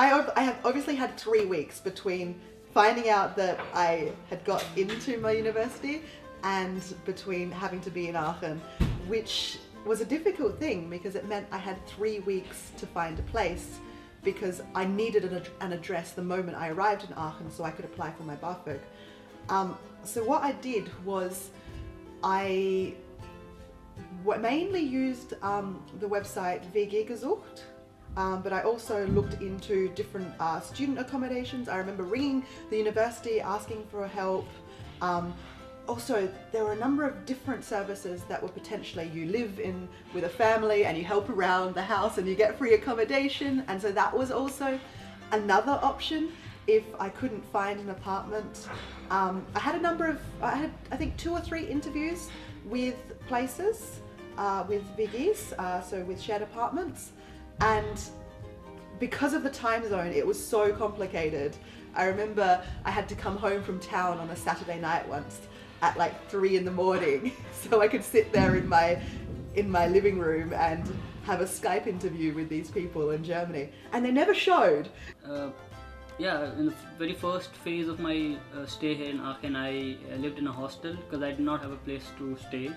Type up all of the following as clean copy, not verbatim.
I have obviously had 3 weeks between finding out that I had got into my university and between having to be in Aachen, which was a difficult thing because it meant I had 3 weeks to find a place because I needed an address the moment I arrived in Aachen so I could apply for my BAföG. So what I did was I mainly used the website WG gesucht, but I also looked into different student accommodations. I remember ringing the university asking for help. Also, there were a number of different services that were potentially you live in with a family and you help around the house and you get free accommodation, and so that was also another option if I couldn't find an apartment. I had I think 2 or 3 interviews with places, with WGs, so with shared apartments, and because of the time zone it was so complicated. I remember I had to come home from town on a Saturday night once at like 3 in the morning so I could sit there in my living room and have a Skype interview with these people in Germany, and they never showed. Yeah, in the very first phase of my stay here in Aachen, I lived in a hostel because I did not have a place to stay.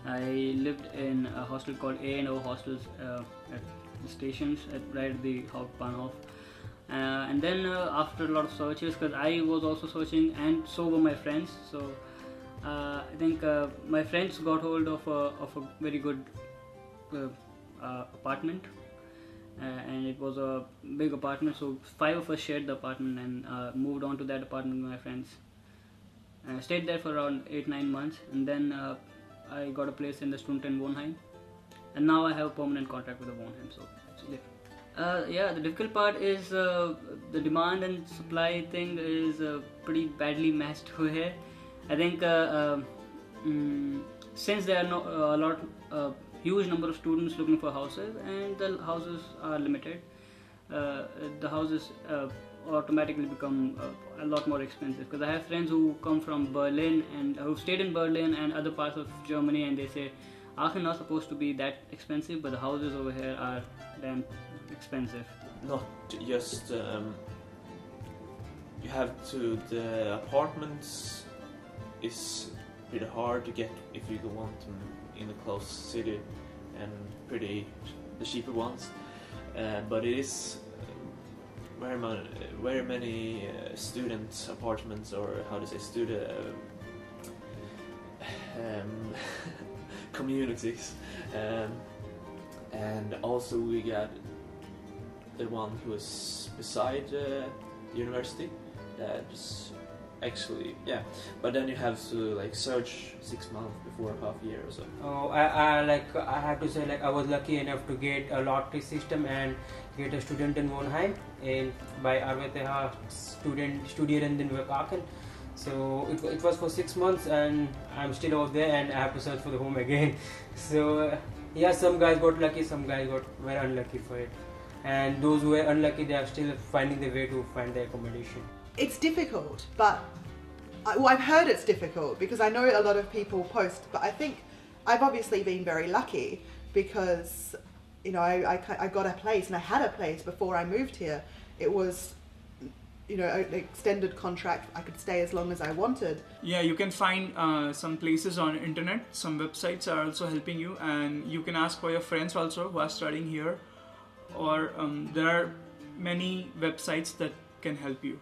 I lived in a hostel called A&O hostels at the stations right at the Hauptbahnhof. And then after a lot of searches, because I was also searching and so were my friends, so I think my friends got hold of a very good apartment, and it was a big apartment, so 5 of us shared the apartment and moved on to that apartment with my friends. I stayed there for around 8-9 months, and then I got a place in the Studentenwohnheim, and now I have a permanent contract with the Wohnheim, so yeah, the difficult part is the demand and supply thing is pretty badly matched over here. I think since there are huge number of students looking for houses and the houses are limited, the houses automatically become a lot more expensive, because I have friends who come from Berlin and who stayed in Berlin and other parts of Germany, and they say Aachen not supposed to be that expensive, but the houses over here are damn expensive. Not just you have to, the apartments is pretty hard to get if you want them in a close city, and pretty the cheaper ones, but it is very many student apartments, or how to say, student communities, and also we got the one who is beside the university. That's actually, yeah, but then you have to like search 6 months before a half year or so. Oh, I have to say, like, I was lucky enough to get a lottery system and get a student in Wohnheim by RWTH Studieren in Aachen. So it was for 6 months, and I'm still over there, and I have to search for the home again. So yeah, some guys got lucky, some guys got very unlucky for it, and those who were unlucky, they are still finding the way to find their accommodation. It's difficult, but I've heard it's difficult because I know a lot of people post, but I think I've obviously been very lucky because, you know, I got a place, and I had a place before I moved here. It was, you know, an extended contract. I could stay as long as I wanted. Yeah, you can find some places on internet. Some websites are also helping you, and you can ask for your friends also who are studying here, or there are many websites that can help you.